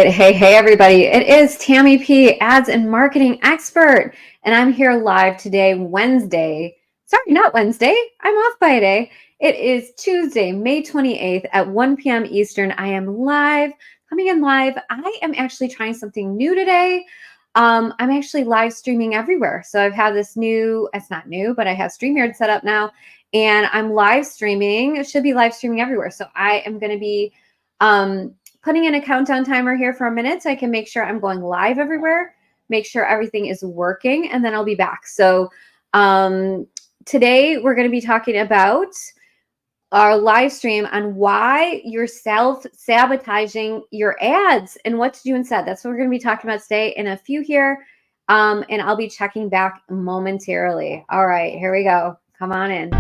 right. Hey, everybody. It is Tammy P, ads and marketing expert. And I'm here live today, Wednesday. Sorry, not Wednesday. I'm off by a day. It is Tuesday, May 28th at 1 p.m. Eastern. I am live, coming in live. I am actually trying something new today. I'm actually live streaming everywhere. So I've had this new, it's not new, but I have StreamYard set up now. And I'm live streaming. It should be live streaming everywhere. So I am going to be putting in a countdown timer here for a minute so I can make sure I'm going live everywhere, make sure everything is working, and then I'll be back. So today we're going to be talking about our live stream on why you're self-sabotaging your ads and what to do instead. That's what we're going to be talking about today in a few here, and I'll be checking back momentarily. All right, here we go. Come on in.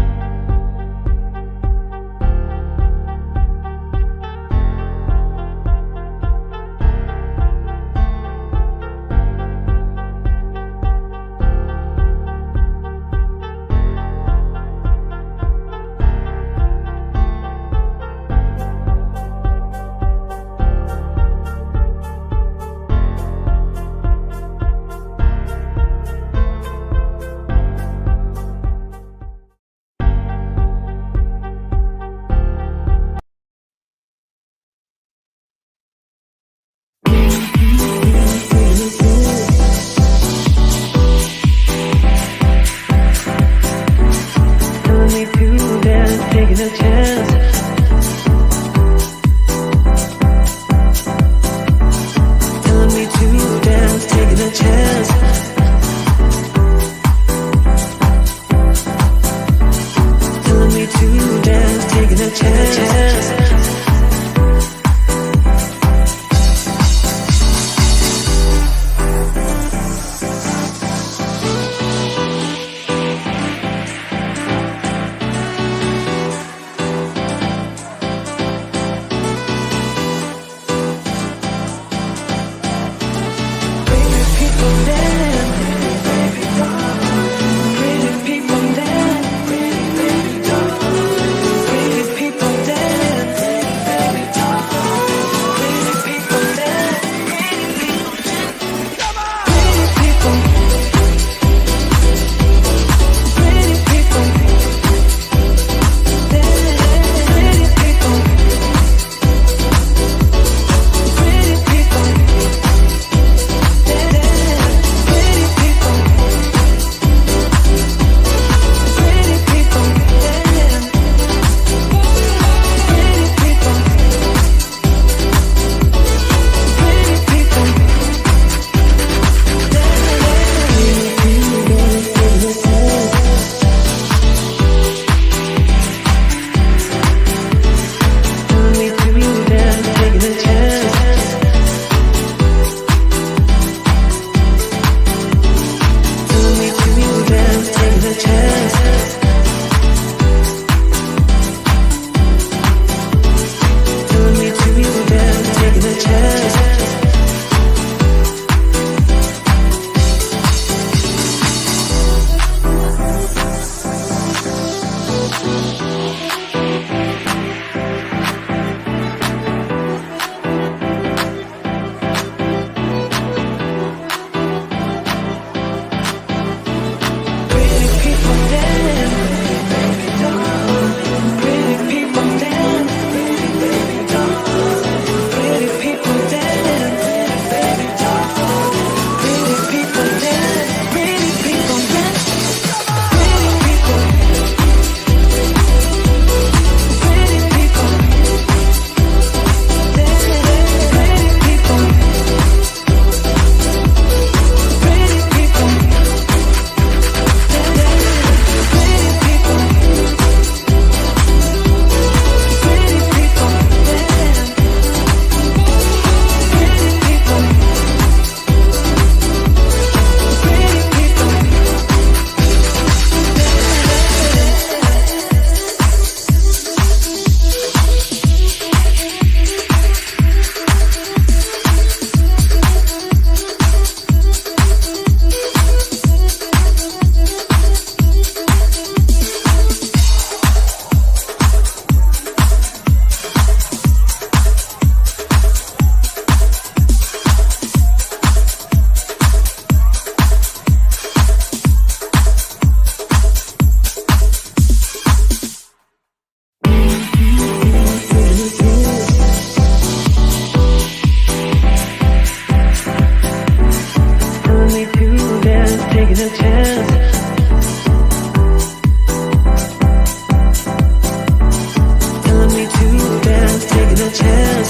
chance.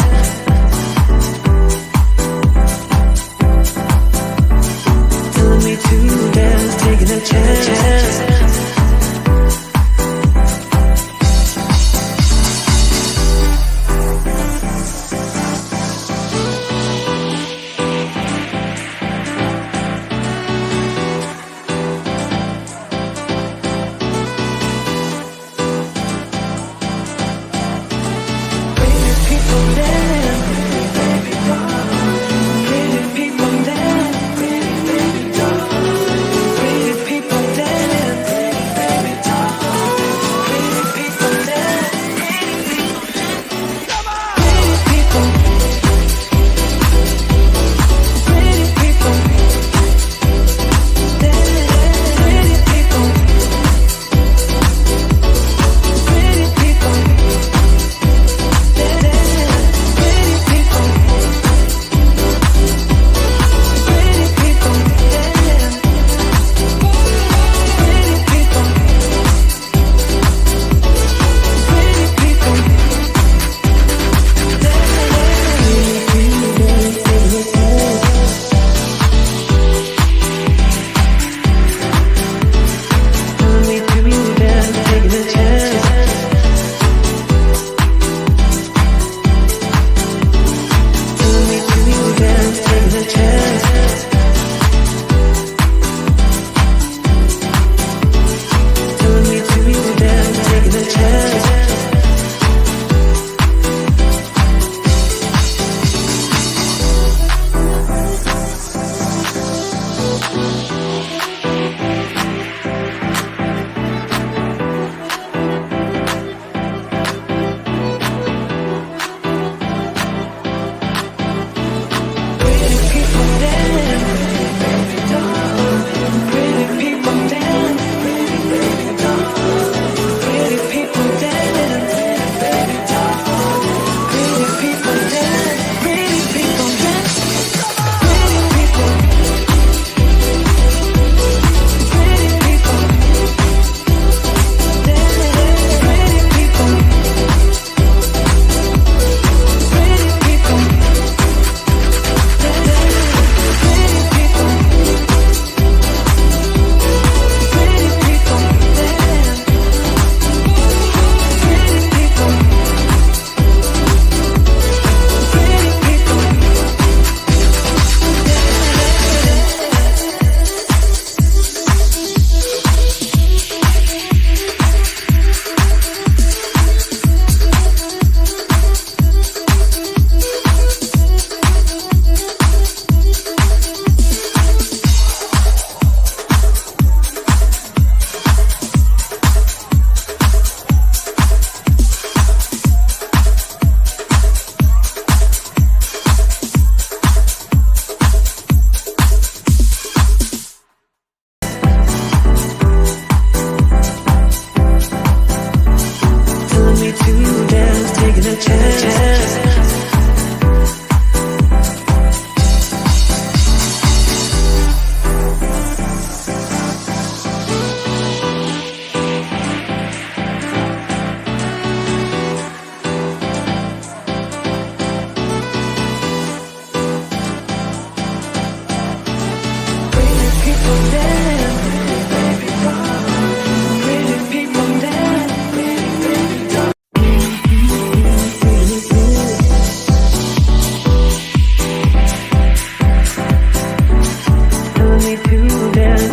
Telling me to dance, taking a chance.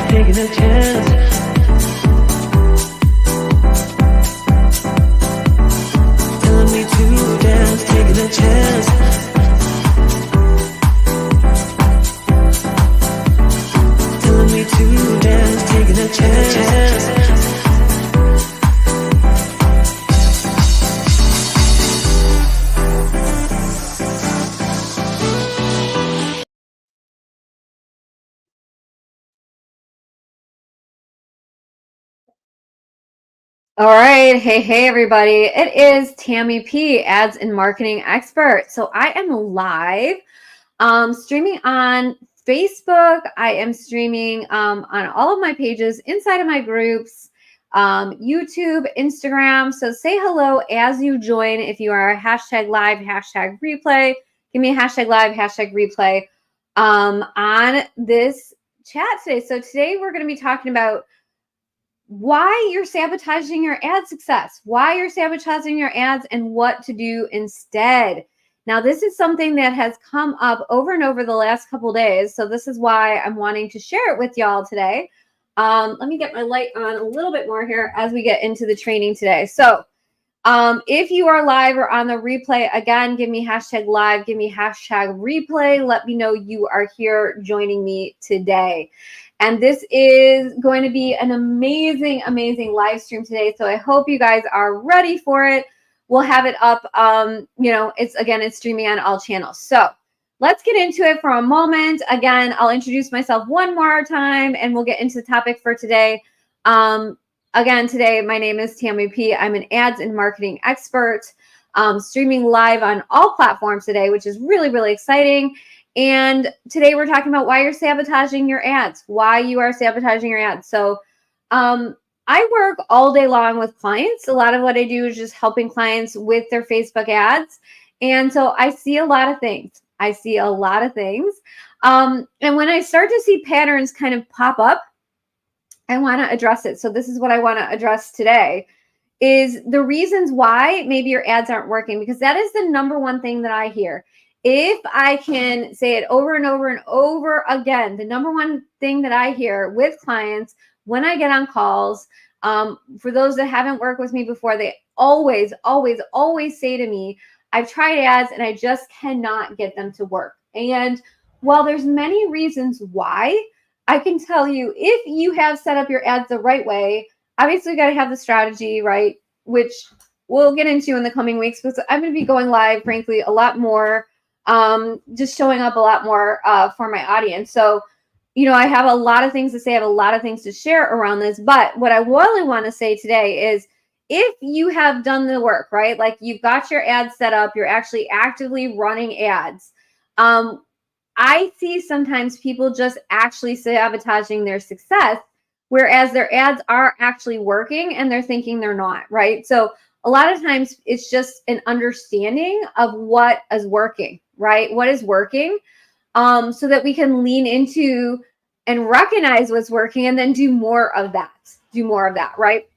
Taking a chance. Telling me to dance, taking a chance. Telling me to dance, taking a chance. All right. Hey, everybody. It is Tammy P, ads and marketing expert. So I am live streaming on Facebook. I am streaming on all of my pages inside of my groups. YouTube, Instagram. So say hello as you join. If you are hashtag live, hashtag replay, give me a hashtag live, hashtag replay on this chat today. So today we're going to be talking about why you're sabotaging your ad success, why you're sabotaging your ads, and what to do instead. Now, this is something that has come up over and over the last couple days. So this is why I'm wanting to share it with y'all today. Let me get my light on a little bit more here as we get into the training today. So if you are live or on the replay, again, give me hashtag live, give me hashtag replay. Let me know you are here joining me today. And this is going to be an amazing, amazing live stream today. So I hope you guys are ready for it. We'll have it up. It's streaming on all channels. So let's get into it for a moment. Again, I'll introduce myself one more time and we'll get into the topic for today. Again, today, my name is Tammy P. I'm an ads and marketing expert, streaming live on all platforms today, which is really, really exciting. And today we're talking about why you're sabotaging your ads, why you are sabotaging your ads. So I work all day long with clients. A lot of what I do is just helping clients with their Facebook ads. And so I see a lot of things. And when I start to see patterns kind of pop up, I want to address it. So this is what I want to address today is the reasons why maybe your ads aren't working, because that is the number one thing that I hear. If I can say it over and over and over again, the number one thing that I hear with clients when I get on calls, for those that haven't worked with me before, they always, always, always say to me, I've tried ads and I just cannot get them to work. And while there's many reasons why, I can tell you if you have set up your ads the right way, obviously you got to have the strategy, right? Which we'll get into in the coming weeks, because I'm going to be going live, frankly, a lot more, just showing up a lot more for my audience. So, I have a lot of things to say. I have a lot of things to share around this. But what I really want to say today is if you have done the work, right? Like you've got your ads set up, you're actually actively running ads. I see sometimes people just actually sabotaging their success, whereas their ads are actually working and they're thinking they're not, right? So a lot of times it's just an understanding of what is working, right? What is working, so that we can lean into and recognize what's working and then do more of that, right?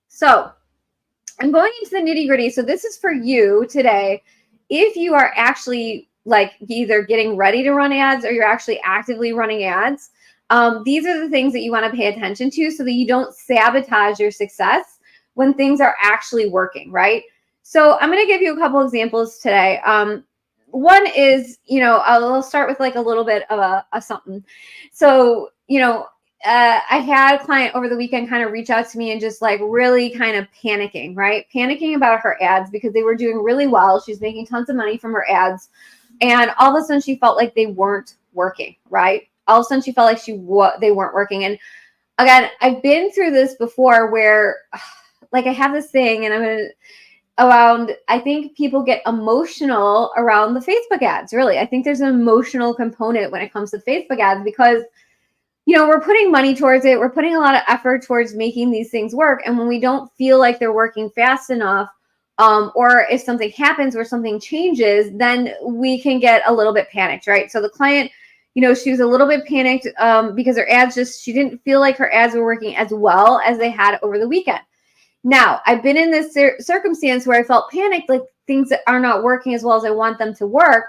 So I'm going into the nitty gritty. So this is for you today. If you are actually like either getting ready to run ads or you're actually actively running ads, these are the things that you want to pay attention to so that you don't sabotage your success when things are actually working, right? So I'm going to give you a couple examples today. One is, I'll start with like a little bit of a something. So, I had a client over the weekend kind of reach out to me and just like really kind of panicking, right? Panicking about her ads because they were doing really well. She's making tons of money from her ads. And all of a sudden she felt like they weren't working, right? All of a sudden she felt like they weren't working. And again, I've been through this before where like I have this thing and I think people get emotional around the Facebook ads, really. I think there's an emotional component when it comes to Facebook ads because, we're putting money towards it. We're putting a lot of effort towards making these things work. And when we don't feel like they're working fast enough, or if something happens or something changes, then we can get a little bit panicked, right? So the client, she was a little bit panicked because her ads she didn't feel like her ads were working as well as they had over the weekend. Now, I've been in this circumstance where I felt panicked, like things that are not working as well as I want them to work.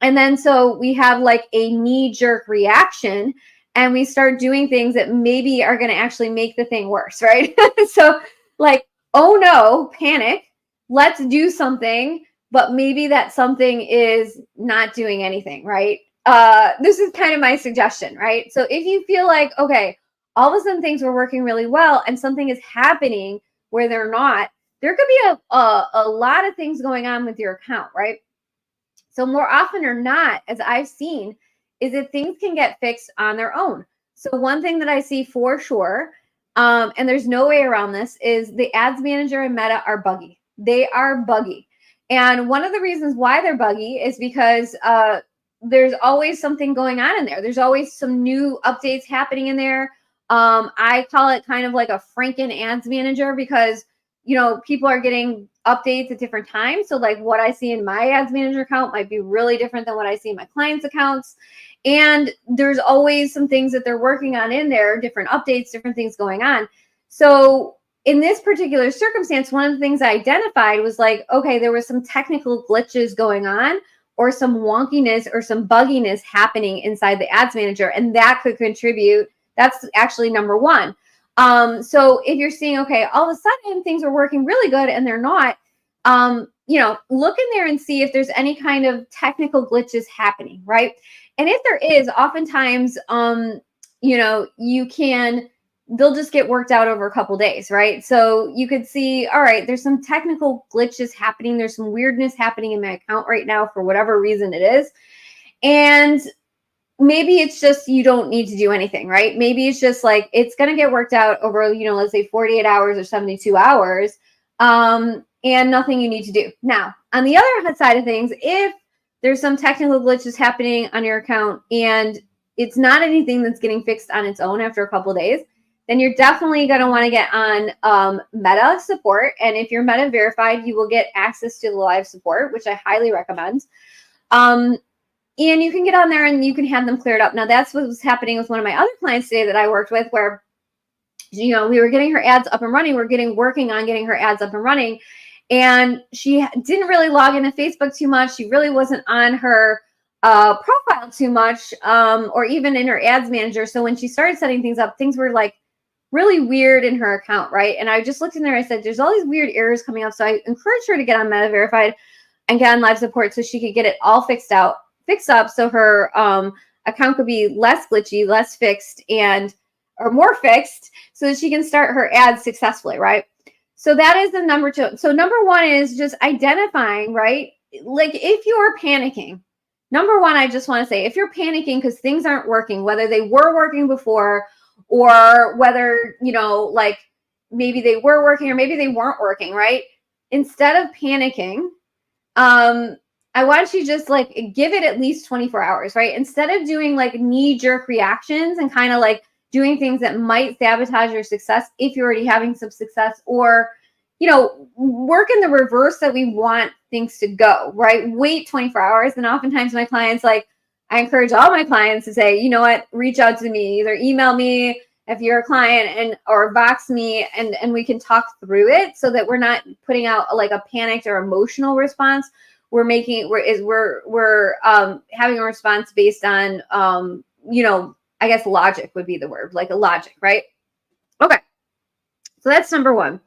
And then so we have like a knee-jerk reaction and we start doing things that maybe are going to actually make the thing worse, right? So like, oh no, panic, let's do something, but maybe that something is not doing anything, right? This is kind of my suggestion, right? So if you feel like, okay, all of a sudden things were working really well and something is happening where they're not, there could be a lot of things going on with your account, right? So more often or not, as I've seen, is that things can get fixed on their own. So one thing that I see for sure, and there's no way around this, is the ads manager and Meta are buggy. They are buggy. And one of the reasons why they're buggy is because there's always something going on in there. There's always some new updates happening in there. I call it kind of like a Franken ads manager because, people are getting updates at different times. So like what I see in my ads manager account might be really different than what I see in my clients' accounts. And there's always some things that they're working on in there, different updates, different things going on. So in this particular circumstance, one of the things I identified was like, okay, there was some technical glitches going on or some wonkiness or some bugginess happening inside the ads manager. And that could contribute. That's actually number one. So if you're seeing, okay, all of a sudden things are working really good and they're not, look in there and see if there's any kind of technical glitches happening, right? And if there is, oftentimes, they'll just get worked out over a couple days, right? So you could see, all right, there's some technical glitches happening. There's some weirdness happening in my account right now for whatever reason it is. And maybe it's just you don't need to do anything, right? Maybe it's just like it's going to get worked out over, let's say 48 hours or 72 hours, and nothing you need to do. Now, on the other side of things, if there's some technical glitches happening on your account and it's not anything that's getting fixed on its own after a couple of days, then you're definitely going to want to get on Meta support. And if you're Meta verified, you will get access to the live support, which I highly recommend. And you can get on there and you can have them cleared up. Now, that's what was happening with one of my other clients today that I worked with where, we were getting her ads up and running. We're working on getting her ads up and running. And she didn't really log into Facebook too much. She really wasn't on her profile too much, or even in her ads manager. So when she started setting things up, things were like really weird in her account, right? And I just looked in there. I said, there's all these weird errors coming up. So I encouraged her to get on Meta Verified and get on live support so she could get it all fixed up so her account could be less glitchy, less fixed, or more fixed so that she can start her ads successfully, right? So that is the number two. So number one is just identifying, right? Like if you're panicking, number one, I just want to say, if you're panicking because things aren't working, whether they were working before or whether, like maybe they were working or maybe they weren't working, right? Instead of panicking, I want you to just like give it at least 24 hours, right? Instead of doing like knee-jerk reactions and kind of like doing things that might sabotage your success if you're already having some success, or, work in the reverse that we want things to go, right? Wait 24 hours. And oftentimes my clients, I encourage all my clients to say, you know what, reach out to me, either email me if you're a client or box me and we can talk through it so that we're not putting out like a panicked or emotional response. We're having a response based on, I guess logic would be the word, like a logic, right? Okay. So that's number one.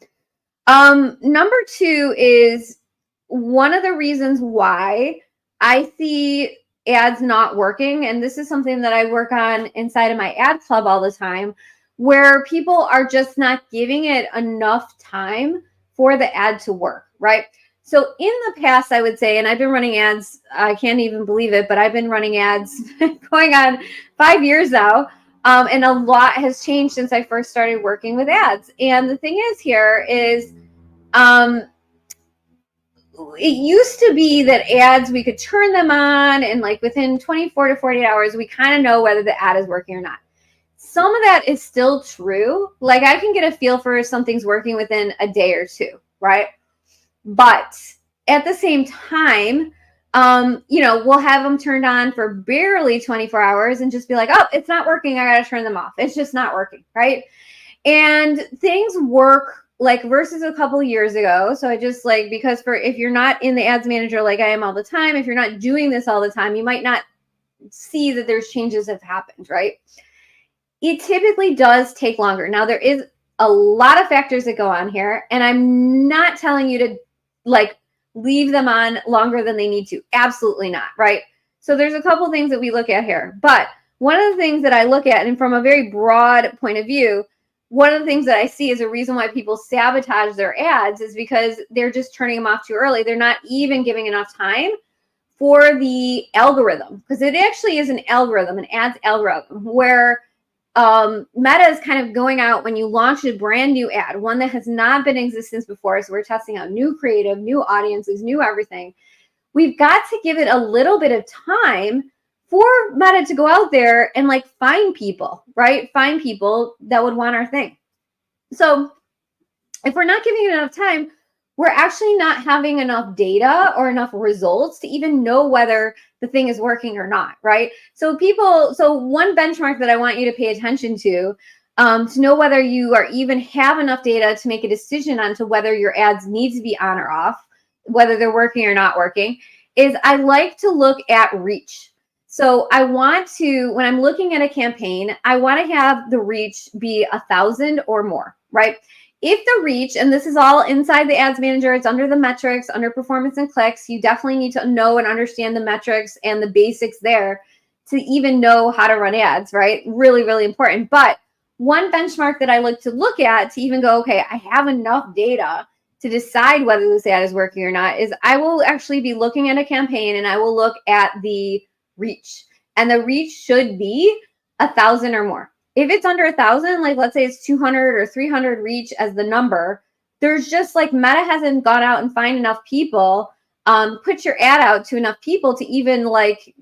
Number two is one of the reasons why I see ads not working. And this is something that I work on inside of my ad club all the time, where people are just not giving it enough time for the ad to work, right? So in the past, I would say, and I've been running ads, I can't even believe it, but I've been running ads going on 5 years now. And a lot has changed since I first started working with ads. And the thing is here is, it used to be that ads, we could turn them on and like within 24 to 48 hours, we kind of know whether the ad is working or not. Some of that is still true. Like I can get a feel for if something's working within a day or two, right? But at the same time, we'll have them turned on for barely 24 hours and just be like, oh, it's not working. I got to turn them off. It's just not working, right? And things work like versus a couple of years ago. So I just like, because if you're not in the ads manager like I am all the time, if you're not doing this all the time, you might not see that there's changes have happened, right? It typically does take longer. Now, there is a lot of factors that go on here, and I'm not telling you to like leave them on longer than they need to. Absolutely not, right? So there's a couple things that we look at here. But one of the things that I look at, and from a very broad point of view, one of the things that I see is a reason why people sabotage their ads is because they're just turning them off too early. They're not even giving enough time for the algorithm, because it actually is an algorithm, an ads algorithm, where Meta is kind of going out when you launch a brand new ad, one that has not been in existence before. So we're testing out new creative, new audiences, new everything. We've got to give it a little bit of time for Meta to go out there and like find people, right? Find people that would want our thing. So if we're not giving it enough time, we're actually not having enough data or enough results to even know whether the thing is working or not, right? So one benchmark that I want you to pay attention to know whether you are even have enough data to make a decision on to whether your ads need to be on or off, whether they're working or not working, is I like to look at reach. So I want to, when I'm looking at a campaign, I want to have the reach be 1,000 or more, right? If the reach, and this is all inside the ads manager, it's under the metrics, under performance and clicks, you definitely need to know and understand the metrics and the basics there to even know how to run ads, right? Really, really important. But one benchmark that I like to look at to even go, okay, I have enough data to decide whether this ad is working or not, is I will actually be looking at a campaign and I will look at the reach. And the reach should be 1,000 or more. If it's under 1,000, like let's say it's 200 or 300 reach as the number, there's just like Meta hasn't gone out and find enough people, put your ad out to enough people to even like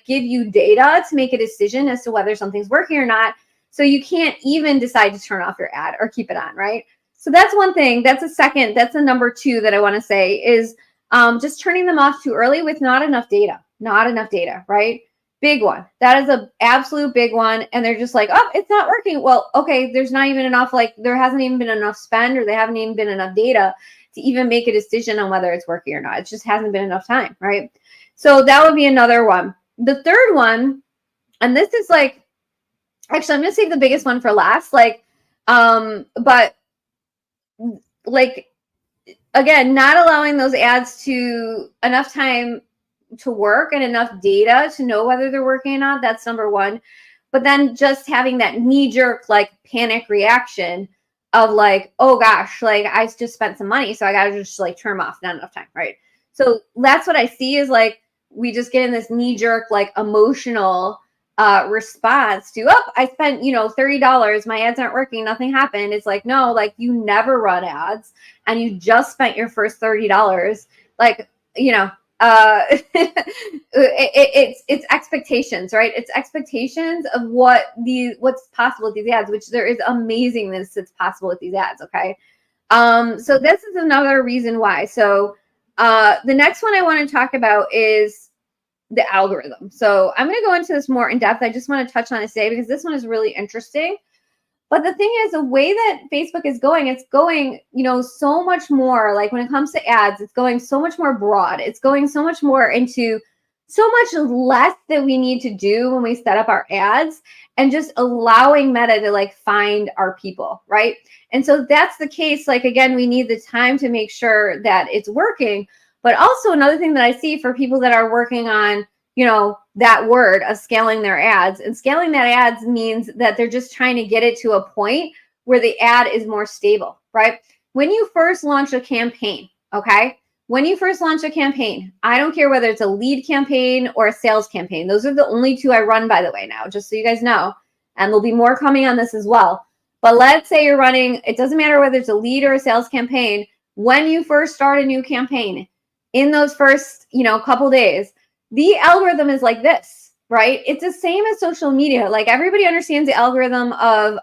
give you data to make a decision as to whether something's working or not. So you can't even decide to turn off your ad or keep it on, right? So that's one thing. That's a number two that I want to say is just turning them off too early with not enough data, right? Big one. That is an absolute big one. And they're just like, oh, it's not working. Well, okay, there's not even enough, like there hasn't even been enough spend or they haven't even been enough data to even make a decision on whether it's working or not. It just hasn't been enough time, right? So that would be another one. The third one, and this is like, actually, I'm going to save the biggest one for last. But like, again, not allowing those ads to enough time to work and enough data to know whether they're working or not. That's number one. But then just having that knee-jerk like panic reaction of like, oh gosh, like I just spent some money, so I gotta just like turn them off, not enough time, right? So that's what I see is like we just get in this knee-jerk like emotional response to, oh, I spent $30, my ads aren't working, nothing happened. It's like, no, like you never run ads and you just spent your first $30. Like, it's expectations, right? It's expectations of what's possible with these ads, which there is amazingness that's possible with these ads. Okay. So this is another reason why. So the next one I want to talk about is the algorithm. So I'm going to go into this more in depth. I just want to touch on it today because this one is really interesting. But the thing is, the way that Facebook is going, it's going, so much more, like when it comes to ads, it's going so much more broad. It's going so much more into so much less that we need to do when we set up our ads and just allowing Meta to like find our people, right? And so that's the case. Like, again, we need the time to make sure that it's working. But also another thing that I see for people that are working on, that word of scaling their ads, and scaling that ads means that they're just trying to get it to a point where the ad is more stable, right? When you first launch a campaign, okay? When you first launch a campaign, I don't care whether it's a lead campaign or a sales campaign. Those are the only two I run, by the way, now, just so you guys know. And there'll be more coming on this as well. But let's say you're running, it doesn't matter whether it's a lead or a sales campaign. When you first start a new campaign, in those first, couple days, the algorithm is like this, right? It's the same as social media. Like everybody understands the algorithm of,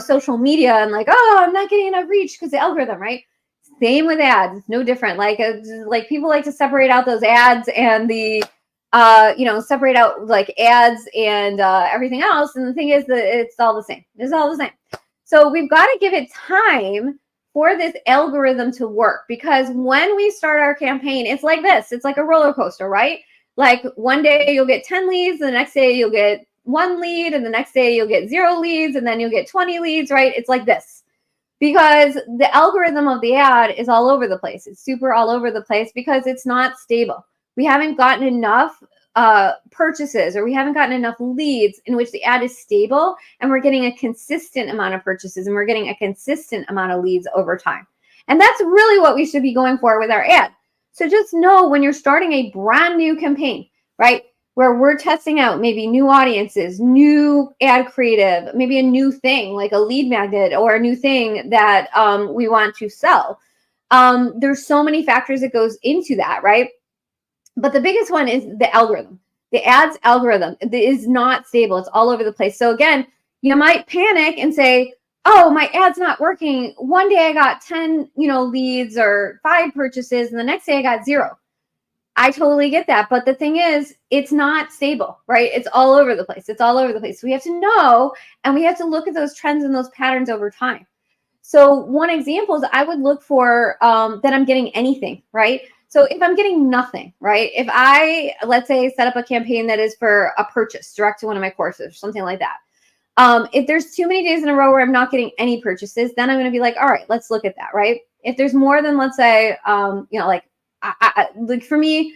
social media and like, oh, I'm not getting enough reach because the algorithm, right? Same with ads. It's no different. Like people like to separate out those ads and the, separate out like ads and everything else. And the thing is that it's all the same. It's all the same. So we've got to give it time for this algorithm to work, because when we start our campaign, it's like this. It's like a roller coaster, right? Like one day you'll get 10 leads, the next day you'll get 1 lead, and the next day you'll get 0 leads, and then you'll get 20 leads, right? It's like this. Because the algorithm of the ad is all over the place. It's super all over the place because it's not stable. We haven't gotten enough purchases, or we haven't gotten enough leads in which the ad is stable, and we're getting a consistent amount of purchases and we're getting a consistent amount of leads over time. And that's really what we should be going for with our ad. So just know when you're starting a brand new campaign, right, where we're testing out maybe new audiences, new ad creative, maybe a new thing like a lead magnet or a new thing that we want to sell. There's so many factors that goes into that, right? But the biggest one is the algorithm. The ads algorithm is not stable. It's all over the place. So again, you might panic and say, oh, my ad's not working. One day I got 10, leads or 5 purchases, and the next day I got 0. I totally get that. But the thing is, it's not stable, right? It's all over the place. It's all over the place. So we have to know, and we have to look at those trends and those patterns over time. So one example is I would look for that I'm getting anything, right? So if I'm getting nothing, right? If I, let's say, set up a campaign that is for a purchase direct to one of my courses or something like that. If there's too many days in a row where I'm not getting any purchases, then I'm going to be like, all right, let's look at that, right? If there's more than, let's say, like for me,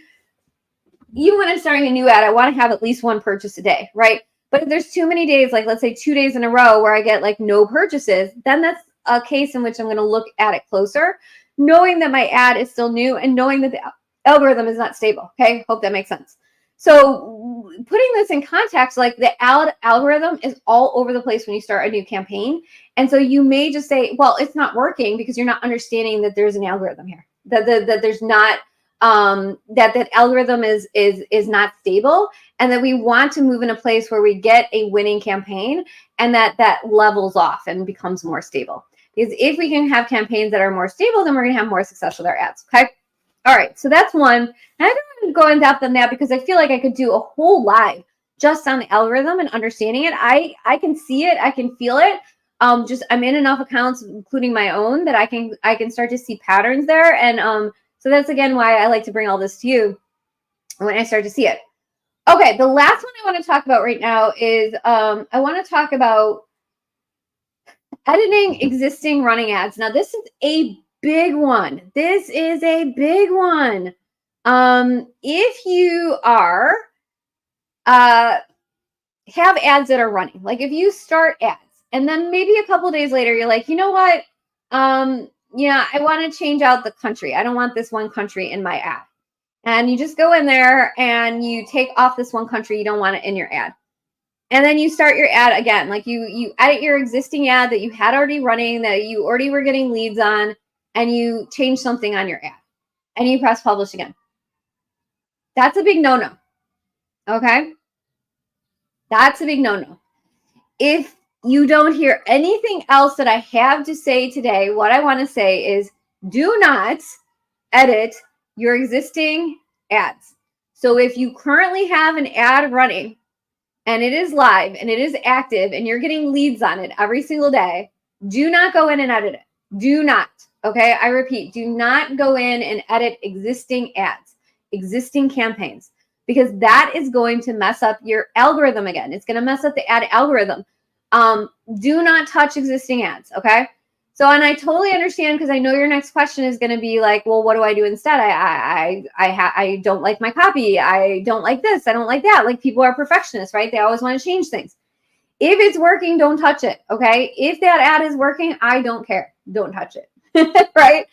even when I'm starting a new ad, I want to have at least 1 purchase a day, right? But if there's too many days, like let's say 2 days in a row where I get like no purchases, then that's a case in which I'm going to look at it closer, knowing that my ad is still new and knowing that the algorithm is not stable. Okay. Hope that makes sense. So putting this in context, like the algorithm is all over the place when you start a new campaign. And so you may just say, well, it's not working because you're not understanding that there's an algorithm here, that there's not, that algorithm is not stable, and that we want to move in a place where we get a winning campaign and that levels off and becomes more stable. Because if we can have campaigns that are more stable, then we're going to have more success with our ads. Okay. All right. So that's one. And I don't want to go in depth on that because I feel like I could do a whole live just on the algorithm and understanding it. I can see it. I can feel it. Just I'm in enough accounts, including my own, that I can start to see patterns there. And so that's again why I like to bring all this to you when I start to see it. Okay. The last one I want to talk about right now is I want to talk about editing existing running ads. Now, this is a big one. This is a big one. If you are have ads that are running, like if you start ads and then maybe a couple days later you're like, you know what? Yeah, I want to change out the country. I don't want this one country in my ad. And you just go in there and you take off this one country. You don't want it in your ad. And then you start your ad again. Like you edit your existing ad that you had already running, that you already were getting leads on, and you change something on your ad. And you press publish again. That's a big no-no. Okay? That's a big no-no. If you don't hear anything else that I have to say today, what I want to say is do not edit your existing ads. So if you currently have an ad running and it is live and it is active and you're getting leads on it every single day, do not go in and edit it. Do not. Okay. I repeat, do not go in and edit existing ads, existing campaigns, because that is going to mess up your algorithm again. It's going to mess up the ad algorithm. Do not touch existing ads. Okay. So, and I totally understand, because I know your next question is going to be like, well, what do I do instead? I don't like my copy. I don't like this. I don't like that. Like, people are perfectionists, right? They always want to change things. If it's working, don't touch it. Okay. If that ad is working, I don't care. Don't touch it. Right?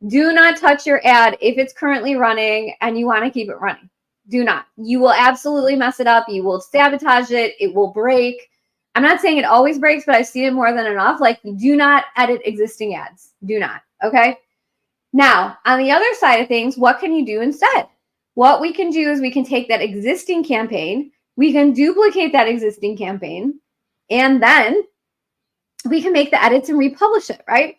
Do not touch your ad if it's currently running and you want to keep it running. Do not. You will absolutely mess it up. You will sabotage it. It will break. I'm not saying it always breaks, but I've seen it more than enough. Like, do not edit existing ads. Do not. Okay. Now, on the other side of things, what can you do instead? What we can do is we can take that existing campaign, we can duplicate that existing campaign, and then we can make the edits and republish it, right?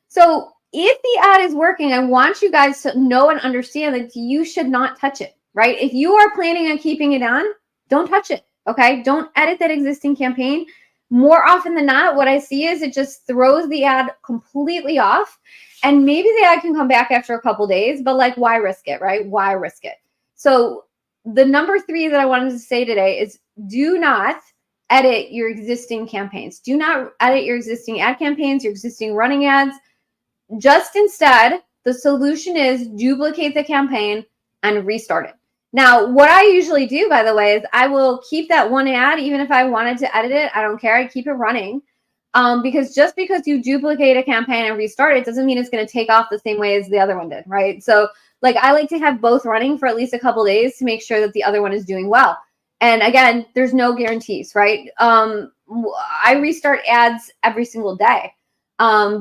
So if the ad is working, I want you guys to know and understand that you should not touch it, right? If you are planning on keeping it on, don't touch it. Okay. Don't edit that existing campaign. More often than not, what I see is it just throws the ad completely off, and maybe the ad can come back after a couple days, but like, why risk it, right? Why risk it? So the number 3 that I wanted to say today is do not edit your existing campaigns. Do not edit your existing ad campaigns, your existing running ads. Just instead, the solution is duplicate the campaign and restart it. Now, what I usually do, by the way, is I will keep that one ad, even if I wanted to edit it. I don't care. I keep it running. Because just because you duplicate a campaign and restart it doesn't mean it's going to take off the same way as the other one did, right? So, like, I like to have both running for at least a couple days to make sure that the other one is doing well. And again, there's no guarantees, right? I restart ads every single day.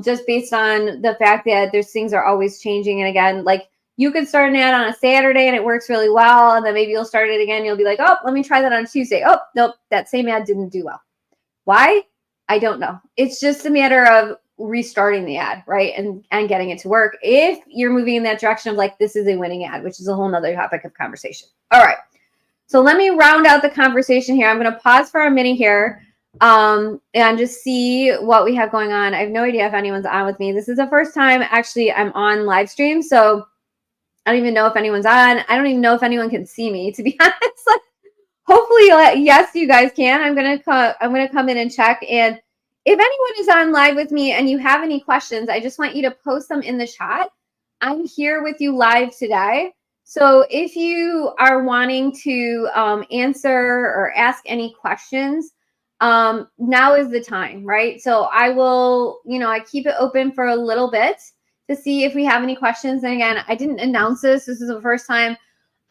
Just based on the fact that there's things are always changing. And again, like, You could start an ad on a Saturday and it works really well. And then maybe you'll start it again. You'll be like, oh, let me try that on Tuesday. Oh, nope, that same ad didn't do well. Why? I don't know. It's just a matter of restarting the ad, right? And getting it to work if you're moving in that direction of like, this is a winning ad, which is a whole nother topic of conversation. All right. So let me round out the conversation here. I'm going to pause for a minute here and just see what we have going on. I have no idea if anyone's on with me. This is the first time actually I'm on live stream. So I don't even know if anyone's on. I don't even know if anyone can see me, to be honest. Hopefully, yes, you guys can. I'm gonna come in and check. And if anyone is on live with me and you have any questions, I just want you to post them in the chat. I'm here with you live today. So if you are wanting to answer or ask any questions, now is the time, right? So I will, I keep it open for a little bit to see if we have any questions. And again, I didn't announce this. This is the first time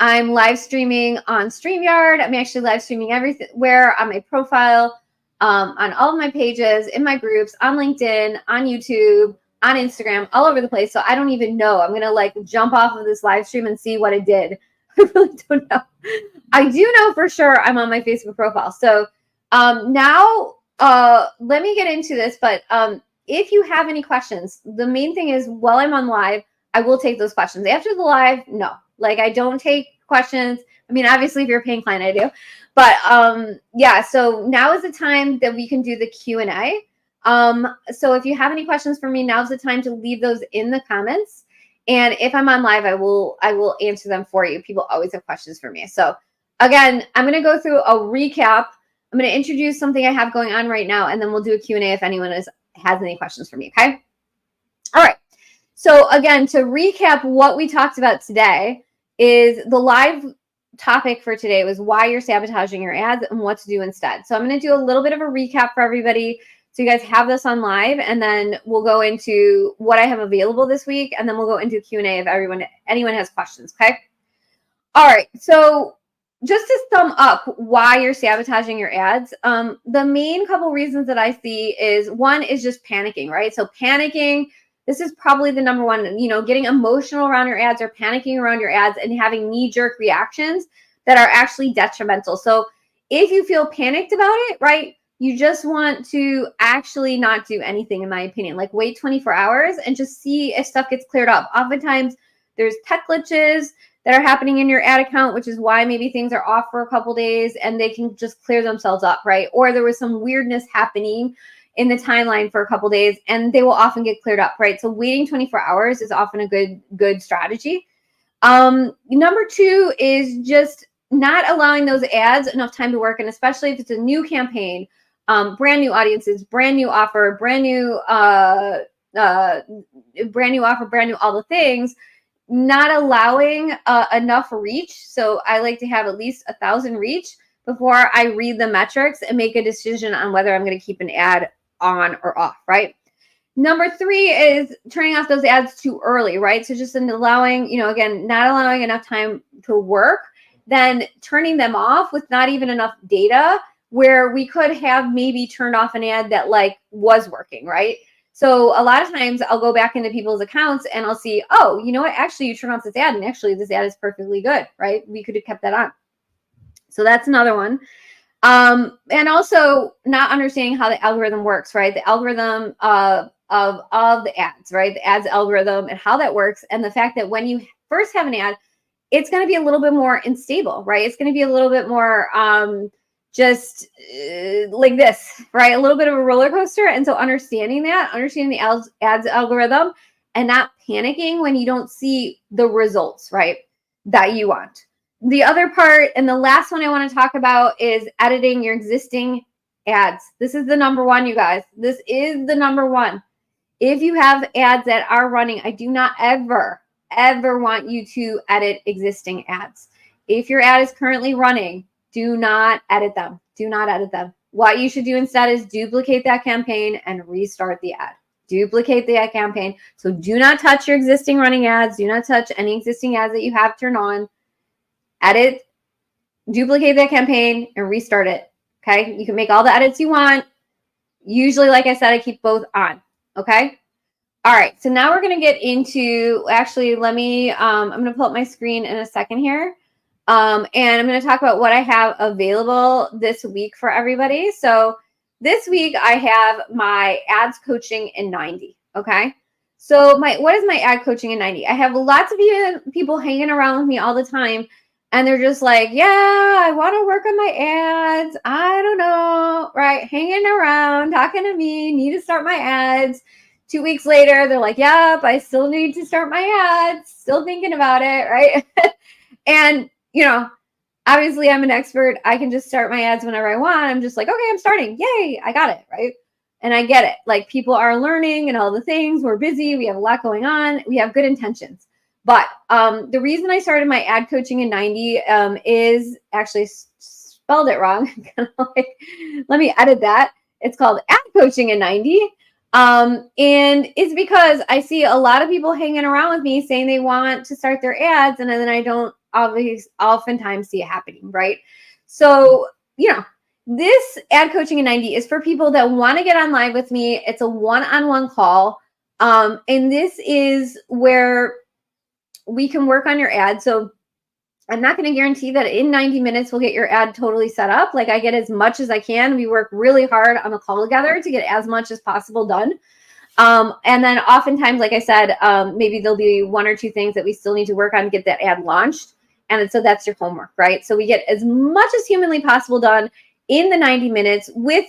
I'm live streaming on StreamYard. I'm actually live streaming everywhere on my profile, on all of my pages, in my groups, on LinkedIn, on YouTube, on Instagram, all over the place. So I don't even know. I'm going to like jump off of this live stream and see what it did. I really don't know. I do know for sure I'm on my Facebook profile. So now let me get into this. But if you have any questions, the main thing is while I'm on live, I will take those questions. After the live, no. Like I don't take questions. I mean, obviously if you're a paying client, I do. But yeah, so now is the time that we can do the Q&A. So if you have any questions for me, now's the time to leave those in the comments. And if I'm on live, I will answer them for you. People always have questions for me. So again, I'm going to go through a recap. I'm going to introduce something I have going on right now, and then we'll do a Q&A if anyone has any questions for me, okay? All right. So again, to recap what we talked about today is the live topic for today was why you're sabotaging your ads and what to do instead. So I'm going to do a little bit of a recap for everybody so you guys have this on live, and then we'll go into what I have available this week, and then we'll go into Q&A if anyone has questions, okay? All right, so just to sum up why you're sabotaging your ads, the main couple reasons that I see is one is just panicking, right? So panicking, this is probably the number one, getting emotional around your ads or panicking around your ads and having knee-jerk reactions that are actually detrimental. So if you feel panicked about it, right, you just want to actually not do anything, in my opinion. Like wait 24 hours and just see if stuff gets cleared up. Oftentimes there's tech glitches that are happening in your ad account, which is why maybe things are off for a couple days and they can just clear themselves up, right? Or there was some weirdness happening in the timeline for a couple days and they will often get cleared up, right? So waiting 24 hours is often a good strategy. Number two is just not allowing those ads enough time to work. And especially if it's a new campaign, brand new audiences, brand new offer, brand new offer, brand new all the things, not allowing enough reach. So I like to have at least 1,000 reach before I read the metrics and make a decision on whether I'm going to keep an ad on or off, right? Number three is turning off those ads too early, right? So just in allowing, again, not allowing enough time to work, then turning them off with not even enough data where we could have maybe turned off an ad that like was working, right? So a lot of times I'll go back into people's accounts and I'll see, oh, you know what? Actually, you turn off this ad and actually this ad is perfectly good, right? We could have kept that on. So that's another one. And also not understanding how the algorithm works, right? The algorithm of the ads, right? The ads algorithm and how that works. And the fact that when you first have an ad, it's going to be a little bit more unstable, right? It's going to be a little bit more just like this, right? A little bit of a roller coaster. And so understanding the ads algorithm and not panicking when you don't see the results, right, that you want. The other part and the last one I want to talk about is editing your existing ads. This is the number one, you guys. This is the number one. If you have ads that are running, I do not ever want you to edit existing ads. If your ad is currently running, do not edit them. Do not edit them. What you should do instead is duplicate that campaign and restart the ad. Duplicate the ad campaign. So do not touch your existing running ads. Do not touch any existing ads that you have turned on. Edit, duplicate that campaign, and restart it. Okay? You can make all the edits you want. Usually, like I said, I keep both on. Okay? All right, so now we're going to get into, actually, let me, I'm going to pull up my screen in a second here. And I'm going to talk about what I have available this week for everybody. So this week I have my ads coaching in 90. Okay. So what is my ad coaching in 90? I have lots of people hanging around with me all the time. And they're just like, yeah, I want to work on my ads. I don't know. Right. Hanging around, talking to me, need to start my ads. 2 weeks later, they're like, yep, I still need to start my ads. Still thinking about it. Right. And obviously I'm an expert. I can just start my ads whenever I want. I'm just like, okay, I'm starting. Yay, I got it, right? And I get it. Like, people are learning and all the things. We're busy. We have a lot going on. We have good intentions. But the reason I started my ad coaching in 90 is actually spelled it wrong. Let me edit that. It's called ad coaching in 90. And it's because I see a lot of people hanging around with me saying they want to start their ads, and then I don't oftentimes see it happening, right? So, this ad coaching in 90 is for people that want to get on live with me. It's a one-on-one call. And this is where we can work on your ad. So I'm not going to guarantee that in 90 minutes we'll get your ad totally set up. Like, I get as much as I can. We work really hard on the call together to get as much as possible done. And then oftentimes, like I said, maybe there'll be one or two things that we still need to work on to get that ad launched. And so that's your homework, right? So we get as much as humanly possible done in the 90 minutes with,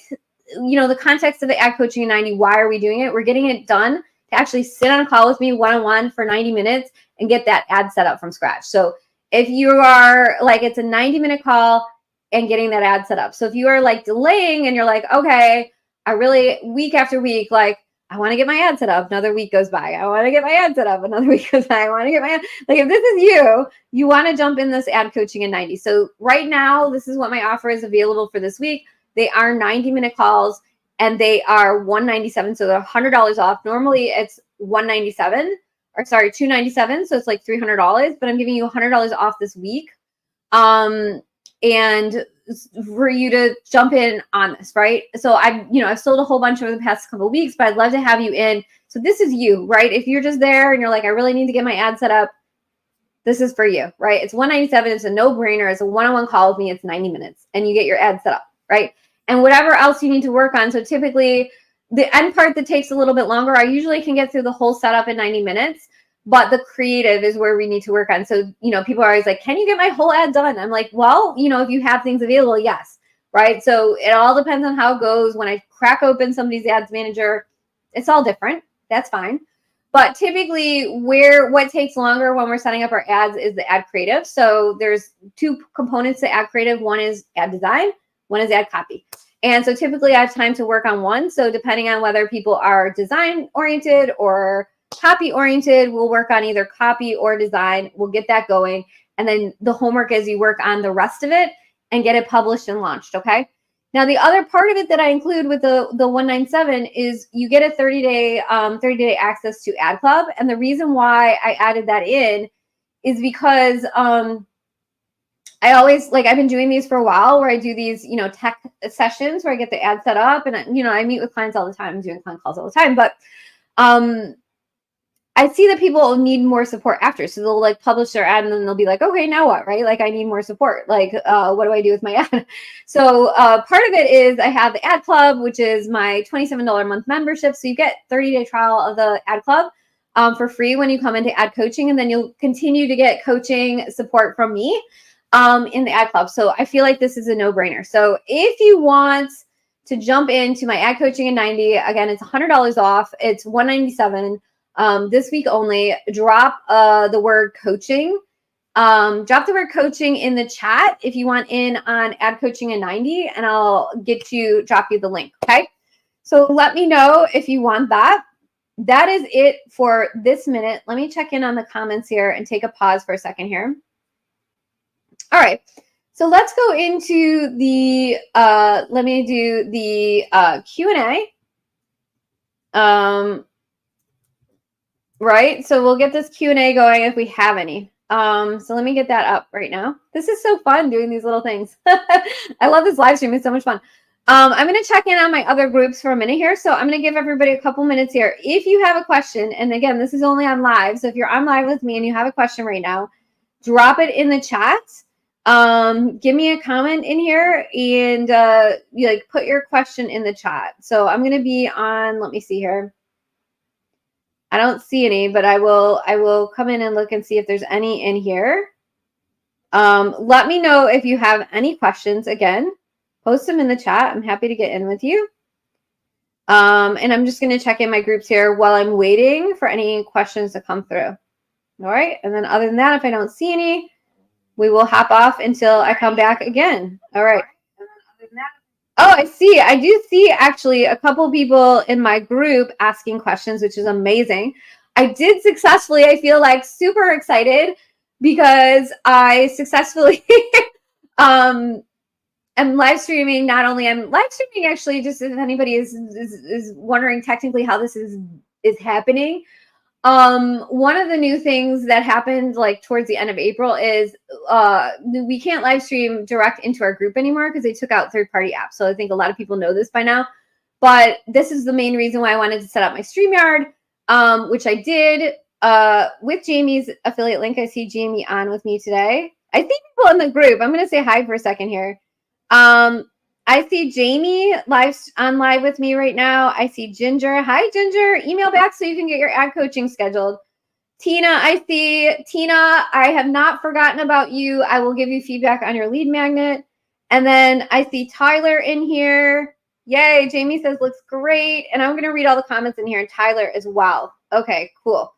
the context of the ad coaching in 90. Why are we doing it? We're getting it done to actually sit on a call with me one-on-one for 90 minutes and get that ad set up from scratch. So if you are like, it's a 90-minute call and getting that ad set up. So if you are like delaying and you're like, okay, I really, week after week, like, I want to get my ad set up. Another week goes by. I want to get my ad set up. Another week goes by. I want to get my ad. Like, if this is you want to jump in this ad coaching in 90. So right now, this is what my offer is available for this week. They are 90-minute calls and they are $197. So they're $100 off. Normally it's $197 or sorry, $297. So it's like $300, but I'm giving you $100 off this week. And for you to jump in on this, right? So I've sold a whole bunch over the past couple of weeks, but I'd love to have you in. So this is you, right? If you're just there and you're like, I really need to get my ad set up, this is for you, right? It's $197. It's a no-brainer. It's a one-on-one call with me. It's 90 minutes and you get your ad set up, right? And whatever else you need to work on. So typically the end part that takes a little bit longer, I usually can get through the whole setup in 90 minutes. But the creative is where we need to work on. So, people are always like, can you get my whole ad done? I'm like, well, if you have things available, yes. Right. So it all depends on how it goes. When I crack open somebody's ads manager, it's all different. That's fine. But typically what takes longer when we're setting up our ads is the ad creative. So there's two components to ad creative. One is ad design, one is ad copy. And so typically I have time to work on one. So depending on whether people are design oriented or copy oriented, we'll work on either copy or design. We'll get that going. And then the homework is you work on the rest of it and get it published and launched. Okay. Now, the other part of it that I include with the 197 is you get a 30-day access to Ad Club. And the reason why I added that in is because I always I've been doing these for a while where I do these, tech sessions where I get the ad set up and, I meet with clients all the time. I'm doing client calls all the time, but I see that people need more support after. So they'll publish their ad and then they'll be like, okay, now what, right? Like, I need more support. What do I do with my ad? So part of it is I have the Ad Club, which is my $27 a month membership. So you get 30-day trial of the Ad Club for free when you come into ad coaching. And then you'll continue to get coaching support from me in the Ad Club. So I feel like this is a no-brainer. So if you want to jump into my ad coaching in 90, again, it's $100 off. It's $197. This week only. Drop the word coaching. Drop the word coaching in the chat if you want in on ad coaching in 90, and I'll drop you the link. Okay. So let me know if you want that. That is it for this minute. Let me check in on the comments here and take a pause for a second here. All right. So let's go into the, let me do the Q&A. Right. So we'll get this Q&A going if we have any. So let me get that up right now. This is so fun doing these little things. I love this live stream. It's so much fun. I'm going to check in on my other groups for a minute here. So I'm going to give everybody a couple minutes here. If you have a question, and again, this is only on live. So if you're on live with me and you have a question right now, drop it in the chat. Give me a comment in here and put your question in the chat. So I'm going to be on, let me see here. I don't see any, but I will come in and look and see if there's any in here. Let me know if you have any questions. Again, post them in the chat. I'm happy to get in with you. And I'm just going to check in my groups here while I'm waiting for any questions to come through. All right. And then other than that, if I don't see any, we will hop off until I come back again. All right. Oh, I see. I do see actually a couple people in my group asking questions, which is amazing. I did successfully, I feel like super excited because I successfully am live streaming. Not only I'm live streaming, actually, just if anybody is wondering technically how this is happening. One of the new things that happened like towards the end of April is we can't live stream direct into our group anymore because they took out third-party apps. So I think a lot of people know this by now. But this is the main reason why I wanted to set up my StreamYard, which I did with Jamie's affiliate link. I see Jamie on with me today. I see people in the group. I'm going to say hi for a second here. I see Jamie on live with me right now. I see Ginger. Hi, Ginger. Email back so you can get your ad coaching scheduled. Tina, I see. Tina, I have not forgotten about you. I will give you feedback on your lead magnet. And then I see Tyler in here. Yay. Jamie says, looks great. And I'm going to read all the comments in here and Tyler as well. Okay, cool.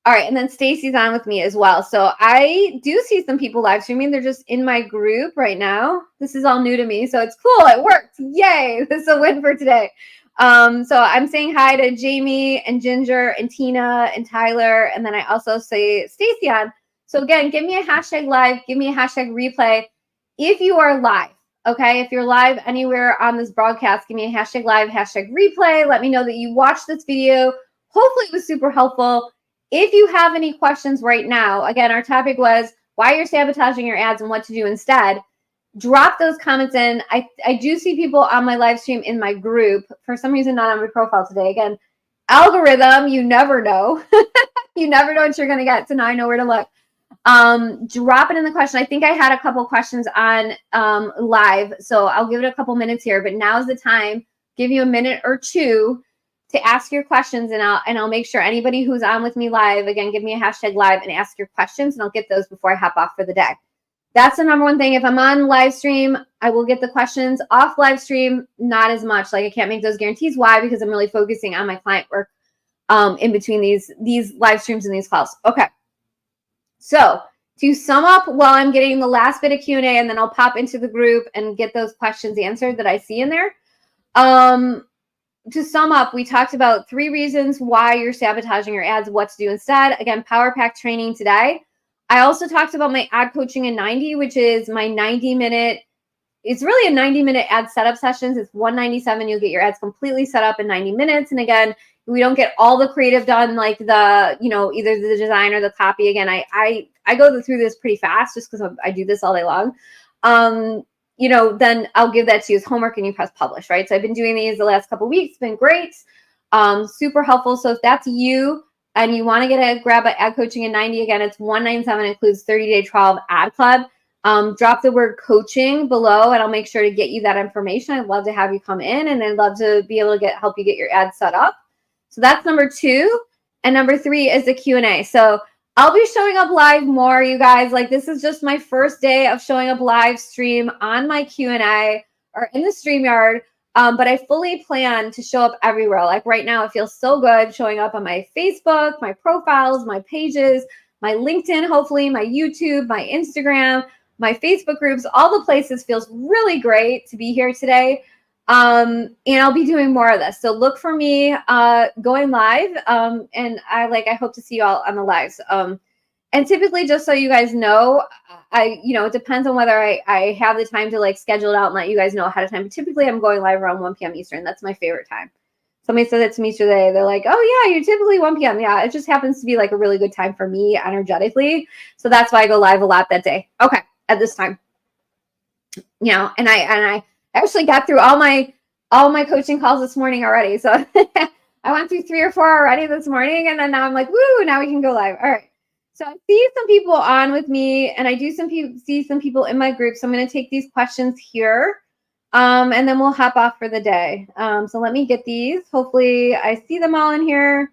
All right, and then Stacy's on with me as well. So I do see some people live streaming. They're just in my group right now. This is all new to me, so it's cool. It worked. Yay. This is a win for today. So I'm saying hi to Jamie and Ginger and Tina and Tyler. And then I also say Stacy on. So again, give me a hashtag live. Give me a hashtag replay. If you are live, okay? If you're live anywhere on this broadcast, give me a hashtag live, hashtag replay. Let me know that you watched this video. Hopefully it was super helpful. If you have any questions right now, again, our topic was why you're sabotaging your ads and what to do instead. Drop those comments in. I do see people on my live stream in my group. For some reason, not on my profile today. Again, algorithm, you never know. You never know what you're going to get. So now I know where to look. Drop it in the question. I think I had a couple questions on live. So I'll give it a couple minutes here. But now's the time. Give you a minute or two to ask your questions, and I'll make sure anybody who's on with me live, again, give me a hashtag live and ask your questions, and I'll get those before I hop off for the day. That's the number one thing. If I'm on live stream, I will get the questions. Off live stream, not as much. Like I can't make those guarantees. Why? Because I'm really focusing on my client work in between these live streams and these calls. Okay. So to sum up, while I'm getting the last bit of Q&A, and then I'll pop into the group and get those questions answered that I see in there. To sum up, we talked about 3 reasons why you're sabotaging your ads, what to do instead. Again, Power Pack training today. I also talked about my ad coaching in 90, which is my 90-minute. It's really a 90-minute ad setup sessions. It's $197. You'll get your ads completely set up in 90 minutes. And again, we don't get all the creative done, like the, either the design or the copy. Again, I go through this pretty fast just because I do this all day long. Then I'll give that to you as homework and you press publish, right? So I've been doing these the last couple of weeks. It's been great. Super helpful. So if that's you and you want to grab an ad coaching in 90, again, it's $197, includes 30-day trial of Ad Club. Drop the word coaching below and I'll make sure to get you that information. I'd love to have you come in and I'd love to be able to help you get your ads set up. So that's number 2. And number 3 is the Q&A. So I'll be showing up live more, you guys. Like this is just my first day of showing up live stream on my Q&A or in the StreamYard. But I fully plan to show up everywhere. Like right now, it feels so good showing up on my Facebook, my profiles, my pages, my LinkedIn, hopefully, my YouTube, my Instagram, my Facebook groups, all the places. Feels really great to be here today. And I'll be doing more of this. So look for me going live. And I hope to see you all on the lives. And typically, just so you guys know, it depends on whether I have the time to schedule it out and let you guys know ahead of time. But typically, I'm going live around 1 p.m. Eastern. That's my favorite time. Somebody said that to me today. They're like, oh, yeah, you're typically 1 p.m. Yeah, it just happens to be a really good time for me energetically. So that's why I go live a lot that day. Okay, at this time. And I actually got through all my coaching calls this morning already. So I went through 3 or 4 already this morning, and then now I'm like, woo, now we can go live. All right. So I see some people on with me, and I do see some people in my group. So I'm going to take these questions here, and then we'll hop off for the day. So let me get these. Hopefully I see them all in here.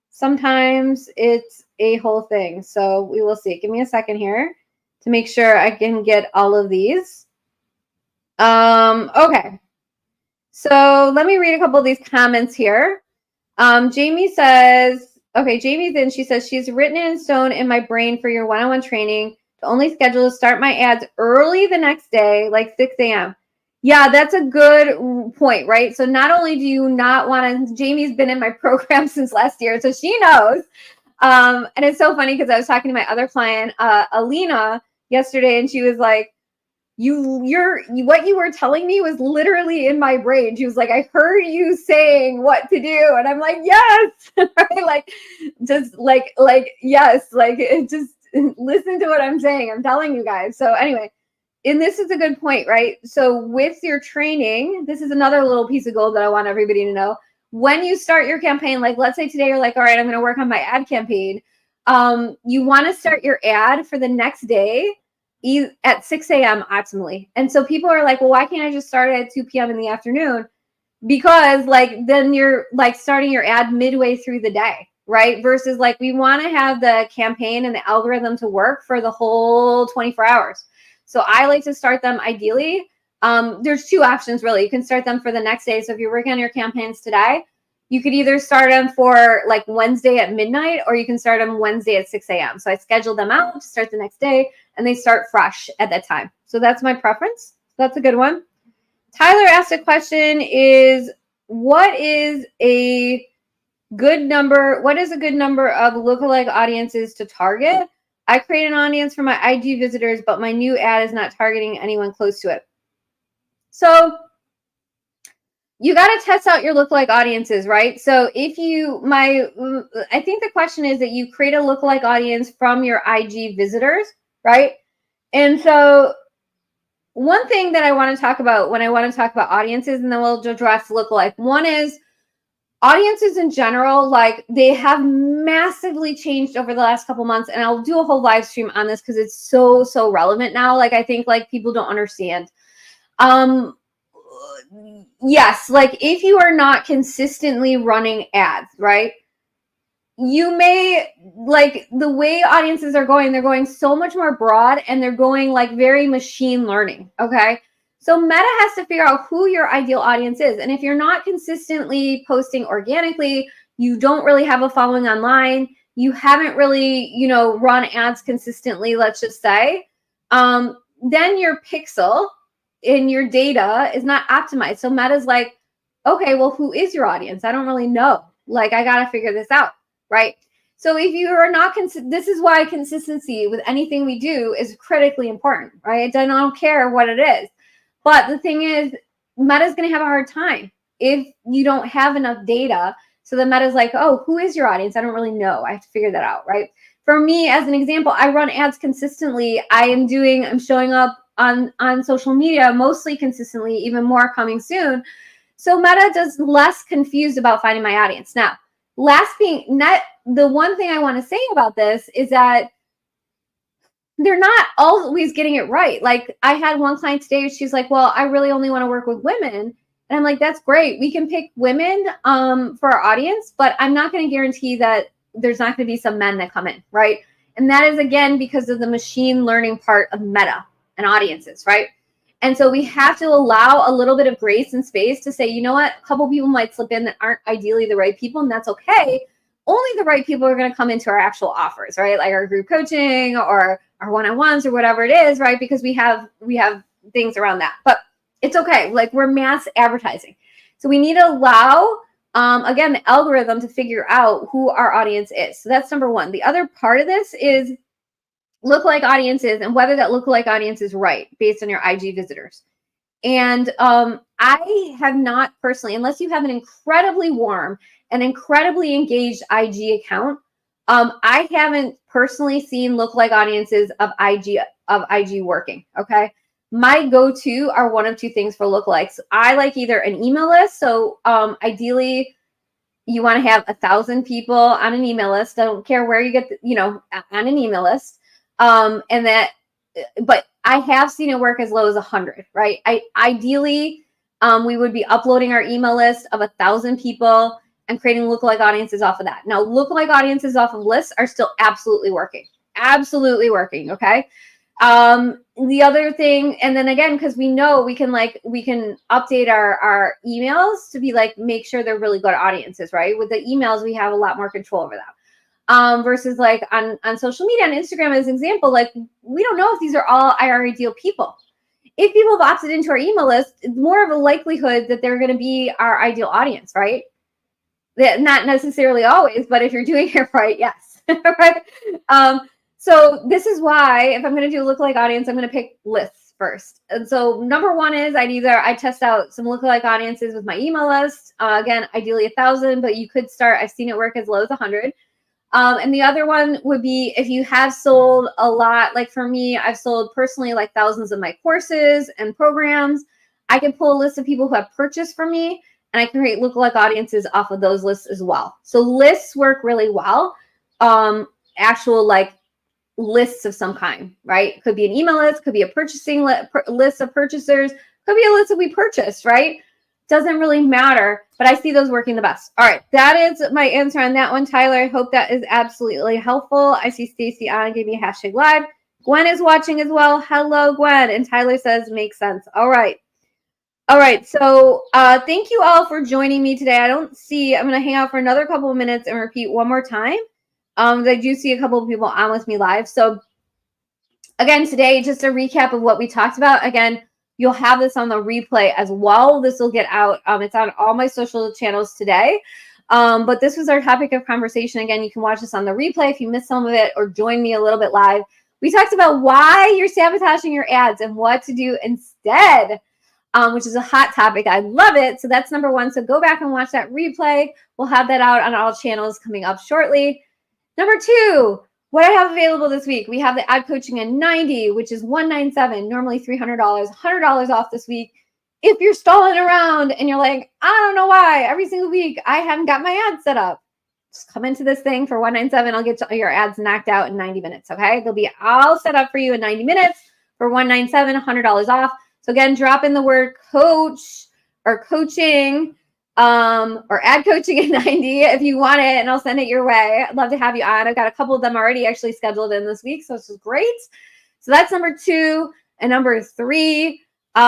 Sometimes it's a whole thing. So we will see. Give me a second here to make sure I can get all of these. Okay. So let me read a couple of these comments here. Jamie says, okay, Jamie's in. She says, she's written it in stone in my brain for your one-on-one training to only schedule to start my ads early the next day, like 6 a.m. Yeah, that's a good point, right? So not only do you not want to, Jamie's been in my program since last year, so she knows. And it's so funny because I was talking to my other client, Alina, yesterday, and she was like, what you were telling me was literally in my brain. She was like, I heard you saying what to do. And I'm like, yes, right? Like, just like, yes, like it just listen to what I'm saying. I'm telling you guys. So anyway, and this is a good point, right? So with your training, this is another little piece of gold that I want everybody to know. When you start your campaign, like let's say today you're like, all right, I'm going to work on my ad campaign. You want to start your ad for the next day at 6 a.m. optimally. And so people are like, well, why can't I just start at 2 p.m. in the afternoon? Because like then you're like starting your ad midway through the day, right? Versus like we want to have the campaign and the algorithm to work for the whole 24 hours. So I like to start them ideally. There's 2 options really. You can start them for the next day. So if you're working on your campaigns today, you could either start them for like Wednesday at midnight, or you can start them Wednesday at 6 a.m. So I schedule them out to start the next day, and they start fresh at that time. So that's my preference. That's a good one. Tyler asked a question is, what is a good number of lookalike audiences to target? I create an audience for my IG visitors, but my new ad is not targeting anyone close to it. So you got to test out your lookalike audiences, right? So if I think the question is that you create a lookalike audience from your IG visitors, right? And so one thing that I want to talk about when I want to talk about audiences, and then we'll address lookalike. One is audiences in general, like they have massively changed over the last couple months. And I'll do a whole live stream on this because it's so relevant now. Like I think like people don't understand. Yes, like if you are not consistently running ads, right? You may like the way audiences are going, they're going so much more broad and they're going like very machine learning. Okay. So Meta has to figure out who your ideal audience is. And if you're not consistently posting organically, you don't really have a following online, you haven't really, run ads consistently, let's just say, then your pixel in your data is not optimized. So Meta's like, okay, well, who is your audience? I don't really know. Like, I got to figure this out, right? So if you are not, this is why consistency with anything we do is critically important, right? I don't care what it is. But the thing is, Meta's going to have a hard time if you don't have enough data. So the Meta's like, oh, who is your audience? I don't really know. I have to figure that out, right? For me, as an example, I run ads consistently. I'm showing up on social media mostly consistently, even more coming soon. So Meta does less confused about finding my audience. Now, the one thing I want to say about this is that they're not always getting it right. Like I had one client today, she's like, well, I really only want to work with women. And I'm like, that's great. We can pick women for our audience, but I'm not going to guarantee that there's not going to be some men that come in, right? And that is, again, because of the machine learning part of Meta and audiences, right? And so we have to allow a little bit of grace and space to say, you know what, a couple people might slip in that aren't ideally the right people, and that's okay. Only the right people are going to come into our actual offers, right? Like our group coaching or our one-on-ones or whatever it is, right? Because we have things around that. But it's okay. Like we're mass advertising. So we need to allow, again, the algorithm to figure out who our audience is. So that's number one. The other part of this is lookalike audiences and whether that lookalike audience is right based on your IG visitors. And I have not personally, unless you have an incredibly warm and incredibly engaged IG account, I haven't personally seen lookalike audiences of IG working. Okay. my go-to are one of two things for lookalikes. I like either an email list. So ideally, you want to have 1,000 people on an email list. I don't care where you get, on an email list. But I have seen it work as low as 100, right? Ideally, we would be uploading our email list of 1,000 people and creating lookalike audiences off of that. Now, lookalike audiences off of lists are still absolutely working. Absolutely working, okay? The other thing, and then again, because we know we can update our emails to be make sure they're really good audiences, right? With the emails, we have a lot more control over that. Versus on social media, on Instagram as an example, we don't know if these are all our ideal people. If people have opted into our email list, it's more of a likelihood that they're going to be our ideal audience, right? Not necessarily always, but if you're doing it right, yes. Right? So this is why if I'm going to do a lookalike audience, I'm going to pick lists first. And so number one is I test out some lookalike audiences with my email list. Again, ideally 1,000, but you could start. I've seen it work as low as 100. And the other one would be if you have sold a lot, like for me, I've sold personally thousands of my courses and programs. I can pull a list of people who have purchased from me, and I can create lookalike audiences off of those lists as well. So lists work really well. Actual lists of some kind, right? Could be an email list, could be a purchasing list of purchasers, could be a list that we purchased, right? Doesn't really matter, but I see those working the best. All right, that is my answer on that one, Tyler. I hope that is absolutely helpful. I see Stacy on, gave me a hashtag live. Gwen is watching as well. Hello, Gwen. And Tyler says, makes sense. All right. All right, so thank you all for joining me today. I'm going to hang out for another couple of minutes and repeat one more time. I do see a couple of people on with me live. So again, today, just a recap of what we talked about. Again, you'll have this on the replay as well. This will get out. It's on all my social channels today. But this was our topic of conversation. Again, you can watch this on the replay if you missed some of it or join me a little bit live. We talked about why you're sabotaging your ads and what to do instead, which is a hot topic. I love it. So that's number one. So go back and watch that replay. We'll have that out on all channels coming up shortly. Number two, what I have available this week, we have the ad coaching at 90, which is $197, normally $300, $100 off this week. If you're stalling around and you're like, I don't know why, every single week I haven't got my ads set up, just come into this thing for $197. I'll get your ads knocked out in 90 minutes, okay? They'll be all set up for you in 90 minutes for $197, $100 off. So again, drop in the word coach or coaching or ad coaching at 90 if you want it, and I'll send it your way. I'd love to have you on. I've got a couple of them already actually scheduled in this week, so this is great. So that's number two. And number three, we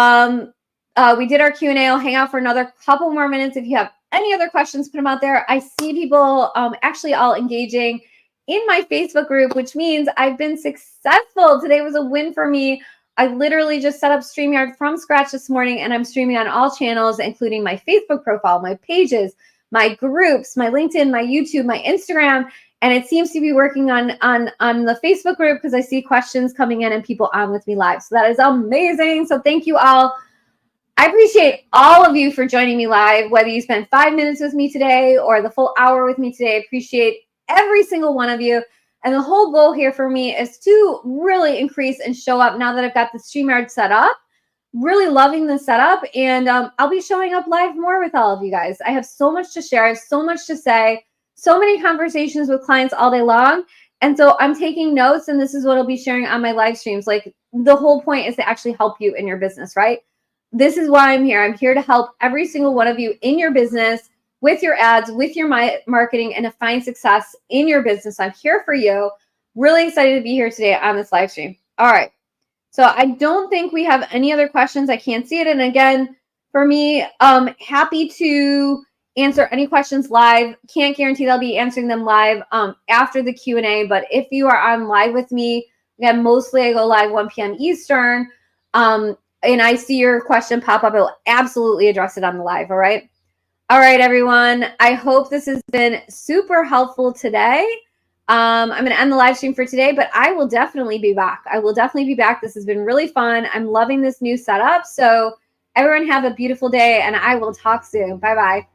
did our Q&A. I'll hang out for another couple more minutes. If you have any other questions, put them out there. I see people actually all engaging in my Facebook group, which means I've been successful. Today was a win for me. I literally just set up StreamYard from scratch this morning, and I'm streaming on all channels, including my Facebook profile, my pages, my groups, my LinkedIn, my YouTube, my Instagram, and it seems to be working on the Facebook group because I see questions coming in and people on with me live. So that is amazing. So thank you all. I appreciate all of you for joining me live, whether you spend 5 minutes with me today or the full hour with me today. I appreciate every single one of you. And the whole goal here for me is to really increase and show up now that I've got the StreamYard set up. Really loving the setup. And I'll be showing up live more with all of you guys. I have so much to share. I have so much to say. So many conversations with clients all day long. And so I'm taking notes, and this is what I'll be sharing on my live streams. The whole point is to actually help you in your business, right? This is why I'm here. I'm here to help every single one of you in your business, with your ads, with your marketing, and to find success in your business. I'm here for you. Really excited to be here today on this live stream. All right. So I don't think we have any other questions. I can't see it. And again, for me, happy to answer any questions live. Can't guarantee that I'll be answering them live after the Q&A. But if you are on live with me, again, mostly I go live 1 p.m. Eastern, and I see your question pop up, I will absolutely address it on the live. All right. All right, everyone. I hope this has been super helpful today. I'm going to end the live stream for today, but I will definitely be back. I will definitely be back. This has been really fun. I'm loving this new setup. So everyone have a beautiful day, and I will talk soon. Bye-bye.